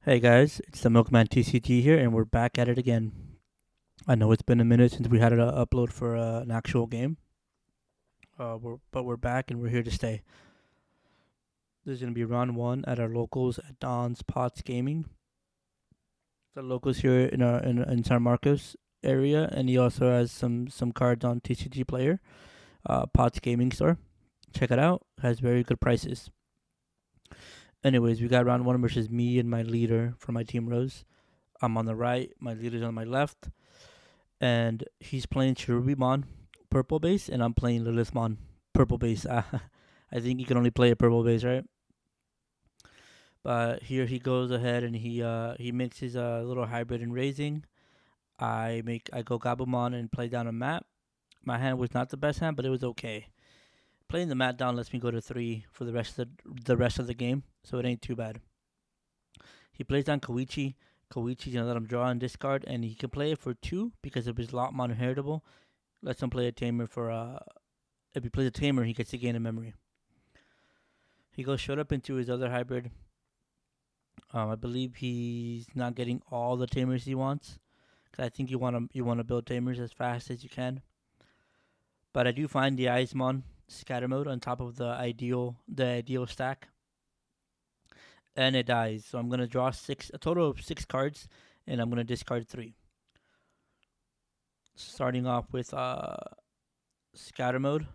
Hey guys, it's the Milkman TCG here, and we're back at it again. I know it's been a minute since we had an upload for an actual game, but we're back and we're here to stay. This is gonna be round one at our locals at Don's Pots Gaming. The locals here in San Marcos area, and he also has some cards on TCG Player, Pots Gaming Store. Check it out; has very good prices. Anyways, we got round one versus me and my leader for my team Rose. I'm on the right, my leader's on my left. And he's playing Cherubimon purple base, and I'm playing Lilithmon purple base. I think you can only play a purple base, right? But here he goes ahead and he makes his little hybrid and raising. I go Gabumon and play down a mat. My hand was not the best hand, but it was okay. Playing the mat down lets me go to 3 for the rest of the game, so it ain't too bad. He plays down Koichi. Koichi's gonna let him draw and discard, and he can play it for 2 because of his Lotmon inheritable. Lets him play a tamer for if he plays a tamer, he gets to gain a memory. He goes straight up into his other hybrid. I believe he's not getting all the tamers he wants. Cause I think you want to build tamers as fast as you can. But I do find the Eismon scatter mode on top of the ideal stack, and it dies. So I'm gonna draw a total of 6 cards, and I'm gonna discard 3. Starting off with scatter mode.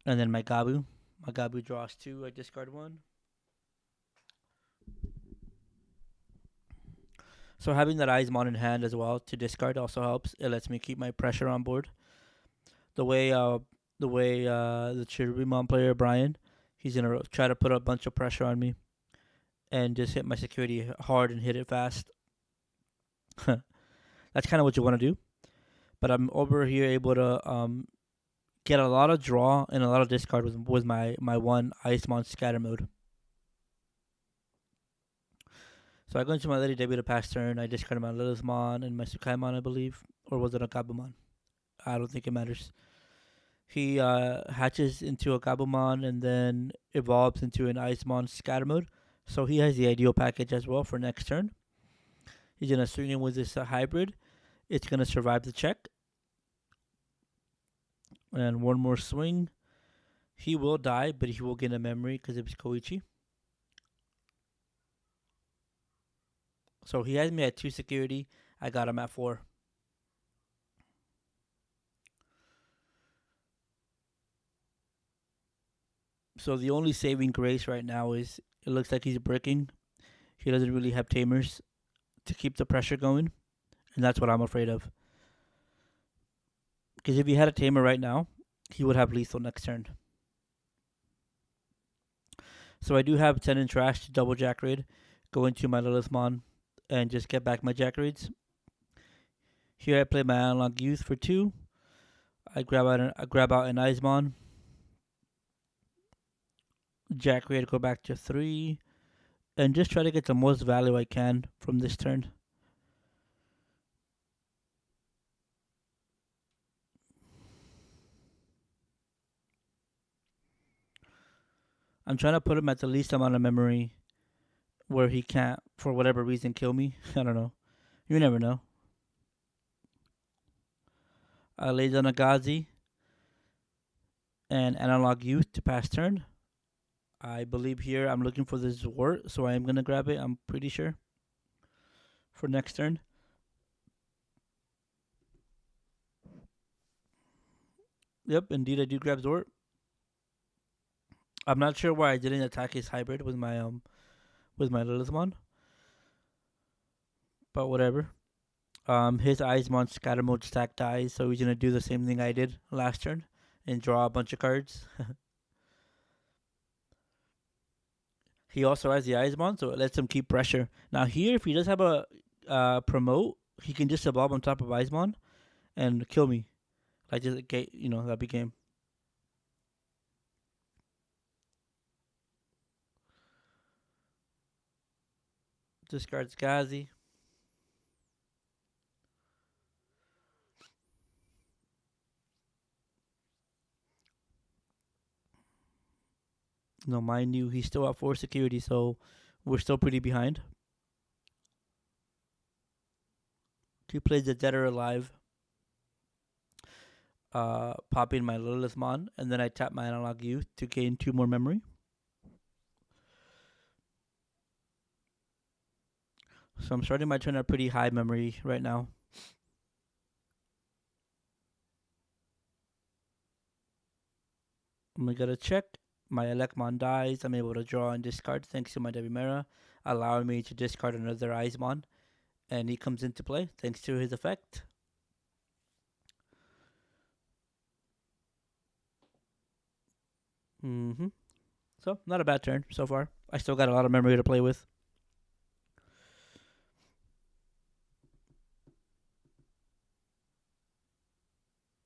And then my Gabu. My Gabu draws 2, I discard 1. So having that Eismon in hand as well to discard also helps. It lets me keep my pressure on board. The way the Cherubimon player Brian, he's gonna try to put a bunch of pressure on me and just hit my security hard and hit it fast. That's kind of what you want to do. But I'm over here able to get a lot of draw and a lot of discard with my one Eismon scatter mode. So I go into my Lady Debbie to pass turn. I discard my Lilithmon and my Sukaimon, I believe. Or was it a Gabumon? I don't think it matters. He hatches into a Gabumon and then evolves into an Icemon scatter mode. So he has the ideal package as well for next turn. He's going to swing in with this hybrid. It's going to survive the check. And one more swing. He will die, but he will gain a memory because of his Koichi. So he has me at 2 security. I got him at 4. So the only saving grace right now is it looks like he's bricking. He doesn't really have tamers to keep the pressure going, and that's what I'm afraid of. Because if he had a tamer right now, he would have lethal next turn. So I do have 10 in trash to double jack raid, go into my Lilithmon, and just get back my jack raids. Here I play my analog youth for 2. I grab out an Eismon. Jack raid, go back to 3, and just try to get the most value I can from this turn. I'm trying to put him at the least amount of memory where he can't, for whatever reason, kill me. I don't know. You never know. I lay down a Gazi and analog youth to pass turn. I believe here I'm looking for this Zwart, so I am going to grab it, I'm pretty sure, for next turn. Yep, indeed I do grab Zwart. I'm not sure why I didn't attack his hybrid with my Lilithmon, but whatever. His Eismon scatter mode stack dies, so he's gonna do the same thing I did last turn and draw a bunch of cards. He also has the Eismon, so it lets him keep pressure. Now here, if he does have a promote, he can just evolve on top of Eismon and kill me. Like just that'd be game. Discards Gazi. No, mind you, he's still at 4 security, so we're still pretty behind. He plays the Dead or Alive, popping my Lilithmon, and then I tap my Analog Youth to gain 2 more memory. So I'm starting my turn at pretty high memory right now. I'm gonna get a check. My Elecmon dies. I'm able to draw and discard thanks to my Devimera, allowing me to discard another Eismon, and he comes into play thanks to his effect. So not a bad turn so far. I still got a lot of memory to play with.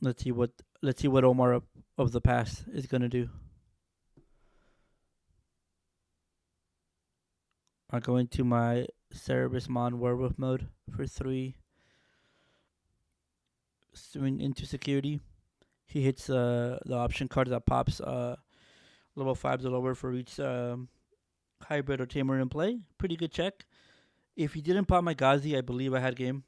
Let's see what Omar of the past is gonna do. I'm going to my Cherubimon Werewolf mode for 3. Swing into security. He hits the option card that pops level 5s or lower for each hybrid or tamer in play. Pretty good check. If he didn't pop my Gazi, I believe I had game.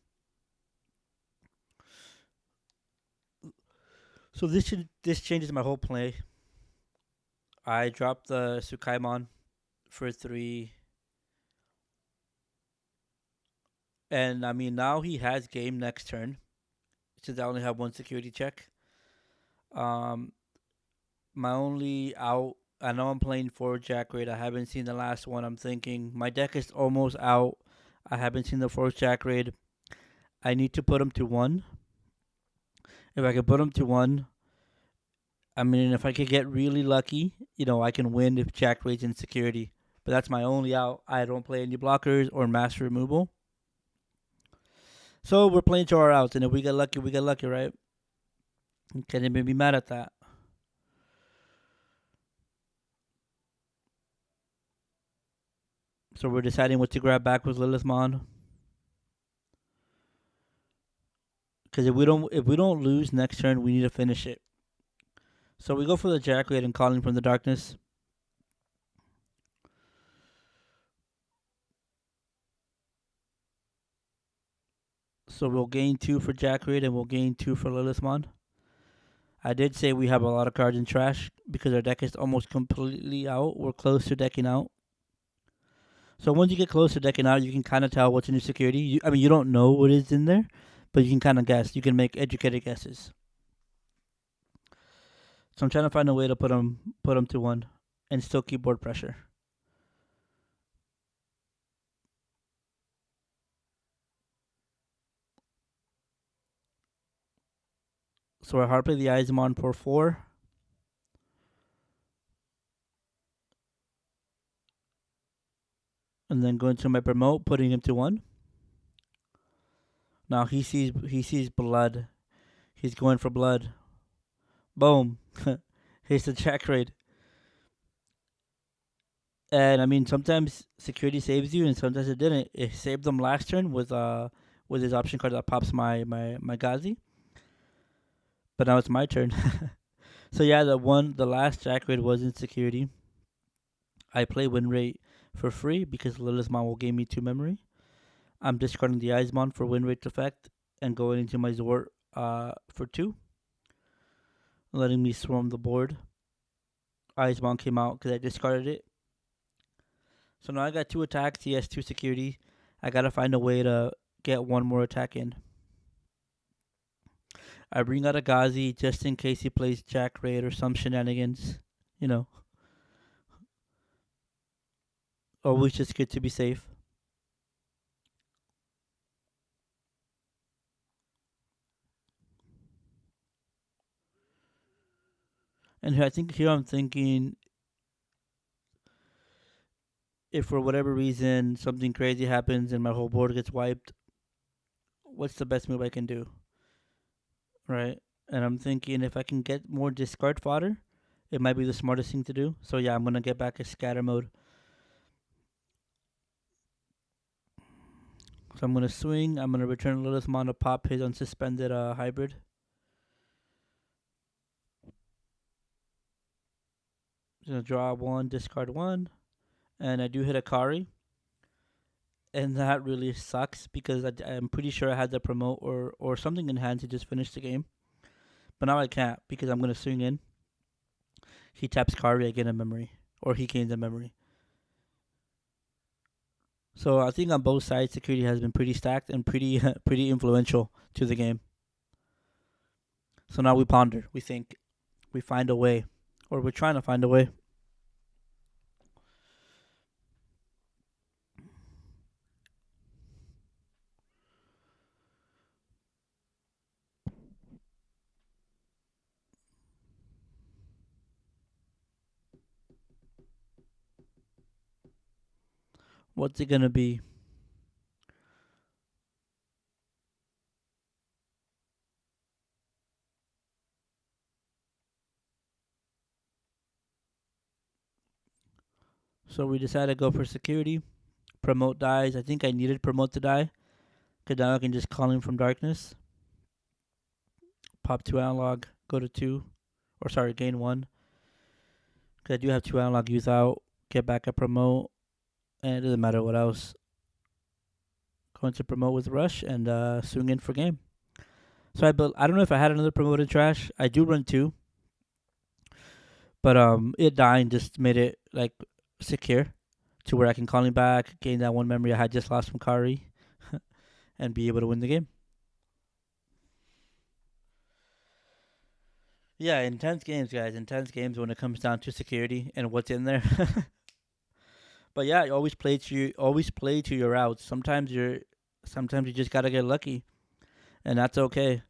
So this changes my whole play. I dropped the Sukaimon for 3. And I mean, now he has game next turn, since I only have 1 security check. My only out, I know I'm playing 4 Jack Raid. I haven't seen the last one. I'm thinking my deck is almost out. I haven't seen the 4th Jack Raid. I need to put him to 1. If I could put him to 1, I mean, if I could get really lucky, I can win if Jack Raid's in security. But that's my only out. I don't play any blockers or master removal. So we're playing to our outs, and if we get lucky, we get lucky, right? Can't even be mad at that. So we're deciding what to grab back with Lilithmon. Because if we don't lose next turn, we need to finish it. So we go for the Jack Raid and Calling from the Darkness. So we'll gain 2 for Jack Raid and we'll gain 2 for Lilithmon. I did say we have a lot of cards in trash because our deck is almost completely out. We're close to decking out. So once you get close to decking out, you can kind of tell what's in your security. You don't know what is in there, but you can kind of guess. You can make educated guesses. So I'm trying to find a way to put them to 1 and still keep board pressure. So I hard play the Eismon for 4. And then go into my promote, putting him to 1. Now he sees blood. He's going for blood. Boom. Here's the Jack Raid. And I mean, sometimes security saves you, and sometimes it didn't. It saved them last turn with his option card that pops my Gazi. But now it's my turn. So yeah, the last Jack Raid was in security. I play win rate for free because Lilithmon will give me 2 memory. I'm discarding the Eismon for win rate effect and going into my Zort for 2, letting me swarm the board. Eismon came out because I discarded it. So now I got 2 attacks. He has 2 security. I gotta find a way to get 1 more attack in. I bring out a Gazi just in case he plays Jack Raid or some shenanigans. Always just good to be safe. And I think here I'm thinking, if for whatever reason something crazy happens and my whole board gets wiped, what's the best move I can do? Right? And I'm thinking if I can get more discard fodder, it might be the smartest thing to do. So yeah, I'm gonna get back a scatter mode. So I'm gonna swing. I'm gonna return Lilithmon to pop his unsuspended hybrid. Gonna draw one, discard one, and I do hit a Kari, and that really sucks because I'm pretty sure I had to promote or something in hand to just finish the game, but now I can't because I'm gonna swing in. He taps Kari, I gain a memory, or he gains a memory. So I think on both sides, security has been pretty stacked and pretty pretty influential to the game. So now we ponder, we think, we find a way, or we're trying to find a way. What's it gonna be? So we decided to go for security. Promote dies. I think I needed promote to die, because now I can just call him from darkness. Pop 2 analog, go to 2. Or sorry, gain 1. Because I do have 2 analog youth out. Get back at promote. And it doesn't matter what else. Going to promote with rush and swing in for game. So I don't know if I had another promoted trash. I do run 2. But it dying just made it like secure to where I can call him back, gain that 1 memory I had just lost from Kari, and be able to win the game. Yeah, intense games, guys. Intense games when it comes down to security and what's in there. But yeah, you always play to your routes. Sometimes you just gotta get lucky, and that's okay.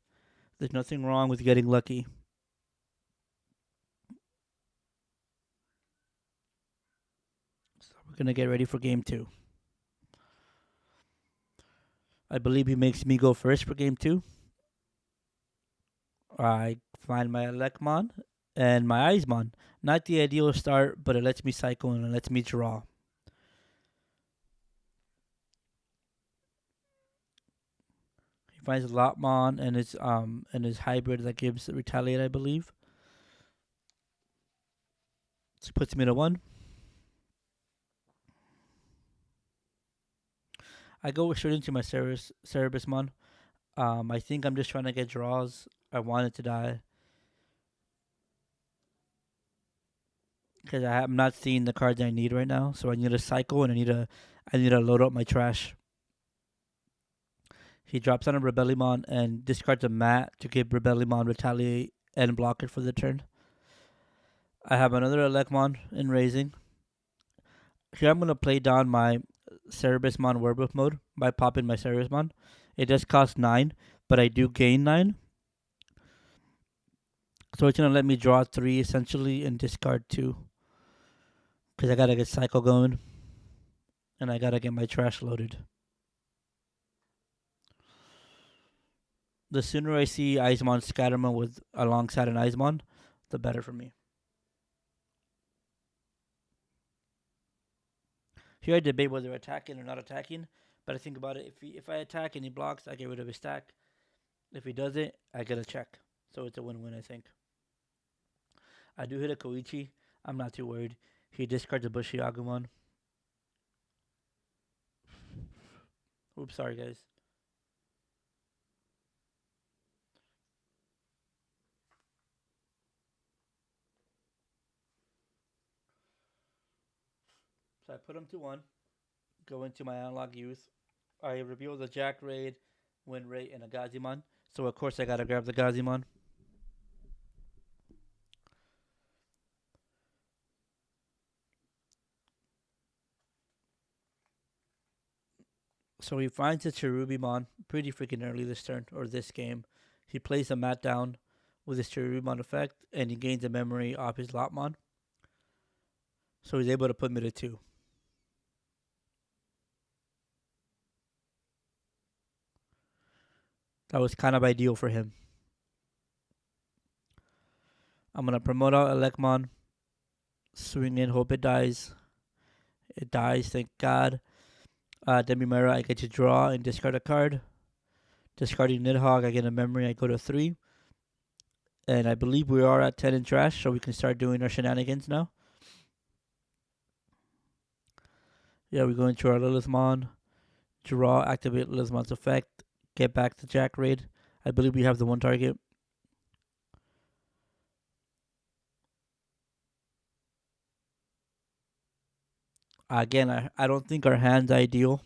There's nothing wrong with getting lucky. So we're gonna get ready for game 2. I believe he makes me go first for game 2. I find my Lekmon and my Eismon. Not the ideal start, but it lets me cycle and it lets me draw. He finds Lotmon and his hybrid that gives retaliate, I believe. So puts me to 1. I go straight into my Cerebusmon. I think I'm just trying to get draws. I want it to die because I'm not seeing the cards I need right now. So I need a cycle and I need to load up my trash. He drops on a Rebellimon and discards a mat to give Rebellimon retaliate and block it for the turn. I have another Elecmon in raising. Here I'm gonna play down my Cerebusmon Werewolf mode by popping my Cerebusmon. It does cost 9, but I do gain 9. So it's gonna let me draw 3 essentially and discard 2. Because I gotta get cycle going. And I gotta get my trash loaded. The sooner I see Eismon Scatterman with alongside an Eismon, the better for me. Here I debate whether attacking or not attacking, but I think about it. If I attack and he blocks, I get rid of his stack. If he doesn't, I get a check. So it's a win-win, I think. I do hit a Koichi. I'm not too worried. He discards a Bushi Agumon. Oops, sorry guys. So I put him to 1. Go into my analog youth. I reveal the Jack Raid, Wind Ray, and a Gazimon. So of course I gotta grab the Gazimon. So he finds a Cherubimon pretty freaking early this turn, or this game. He plays the mat down with his Cherubimon effect, and he gains a memory off his Lotmon. So he's able to put me to 2. That was kind of ideal for him. I'm going to promote out Elecmon, swing in, hope it dies. It dies, thank God. Demimera, I get to draw and discard a card. Discarding Nidhogg, I get a memory, I go to 3. And I believe we are at 10 in trash, so we can start doing our shenanigans now. Yeah, we go into our Lilithmon. Draw, activate Lilithmon's effect. Get back to Jack raid. I believe we have the one target. Again, I don't think our hand's ideal,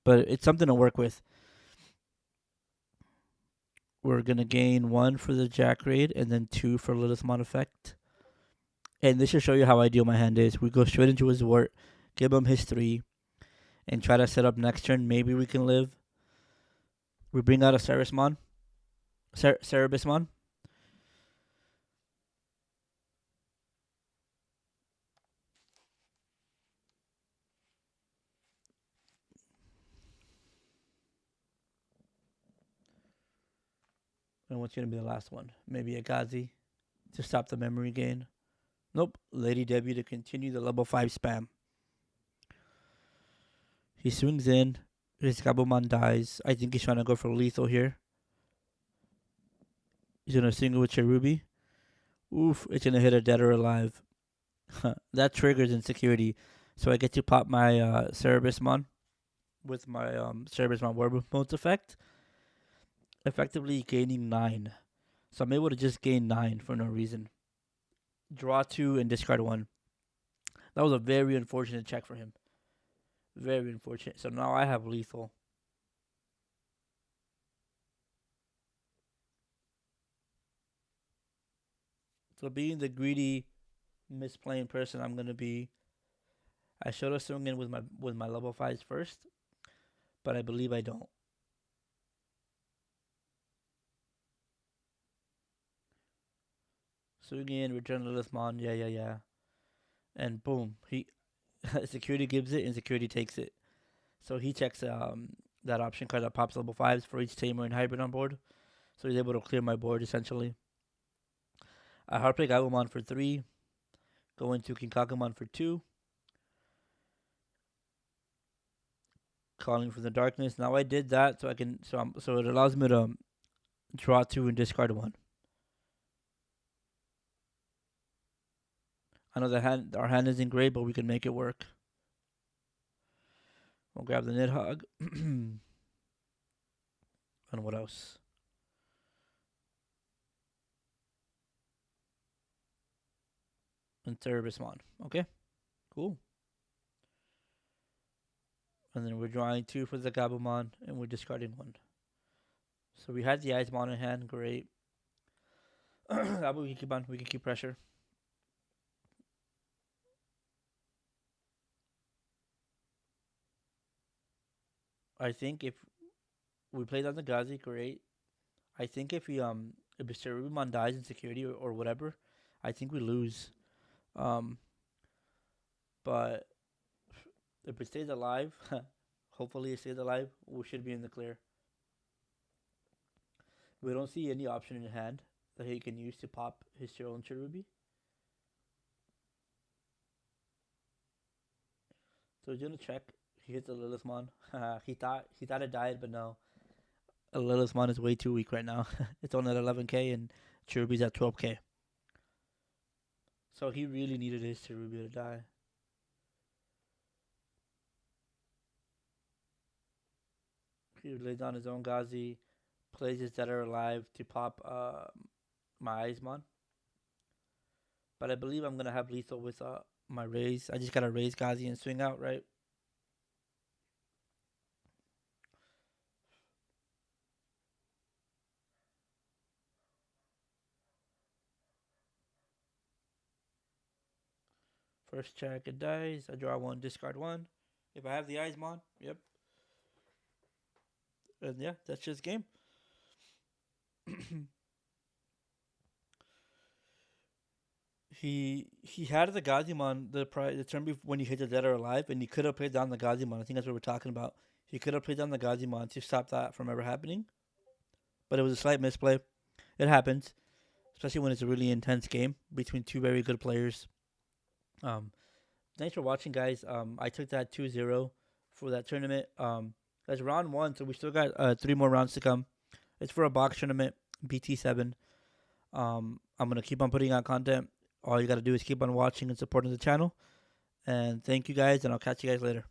but it's something to work with. We're going to gain 1 for the Jack raid and then 2 for Lilithmon effect. And this should show you how ideal my hand is. We go straight into his wart, give him his 3, and try to set up next turn. Maybe we can live. We bring out a Cherubimon. And what's going to be the last one? Maybe a Gazi to stop the memory gain. Nope. Lady Debbie to continue the level 5 spam. He swings in. His Gabumon dies. I think he's trying to go for lethal here. He's going to single with Cherubi. Oof. It's going to hit a dead or alive. That triggers insecurity. So I get to pop my Cherubimon with my Cherubimon Werewolf Mode's effect. Effectively gaining 9. So I'm able to just gain 9 for no reason. Draw 2 and discard 1. That was a very unfortunate check for him. Very unfortunate. So now I have lethal. So being the greedy, misplaying person I'm gonna be, I should have swung in with my level 5s first, but I believe I don't. Swing in, return to Lilithmon, yeah. And boom, he security gives it and security takes it. So he checks that option card that pops level 5s for each tamer and hybrid on board. So he's able to clear my board essentially. I hardplay Gabumon for 3. Go into Kinkagumon for 2. Calling from the darkness. Now I did that so I can so it allows me to draw 2 and discard 1. I know our hand isn't great, but we can make it work. We'll grab the Nidhogg. And what else? And Cherubimon. Okay, cool. And then we're drawing 2 for the Gabumon, and we're discarding 1. So we had the Icemon in hand. Great. We can keep on. We can keep pressure. I think if we played on the Gazi, great. I think if Cherubimon dies in security or whatever, I think we lose. But if it stays alive, hopefully it stays alive, we should be in the clear. We don't see any option in hand that he can use to pop his own Cherubi. So he's gonna check. He hits a Lilithmon. he thought it died, but no. A Lilithmon is way too weak right now. It's only at 11k and Cherubi's at 12k. So he really needed his Cherubi to die. He lays down his own Gazi, plays his Dead or Alive to pop my Icemon. But I believe I'm gonna have lethal with my raise. I just gotta raise Gazi and swing out, right? First check, it dies. I draw 1, discard 1. If I have the Icemon, yep. And yeah, that's just game. he had the Gazimon the turn before when he hit the Dead or Alive, and he could have played down the Gazimon. I think that's what we're talking about. He could have played down the Gazimon to stop that from ever happening, but it was a slight misplay. It happens, especially when it's a really intense game between two very good players. Um, Thanks for watching, guys. I took that 2-0 for that tournament. That's round 1, so we still got 3 more rounds to come. It's for a box tournament, Bt7. I'm gonna keep on putting out content. All you gotta do is keep on watching and supporting the channel. And thank you guys, and I'll catch you guys later.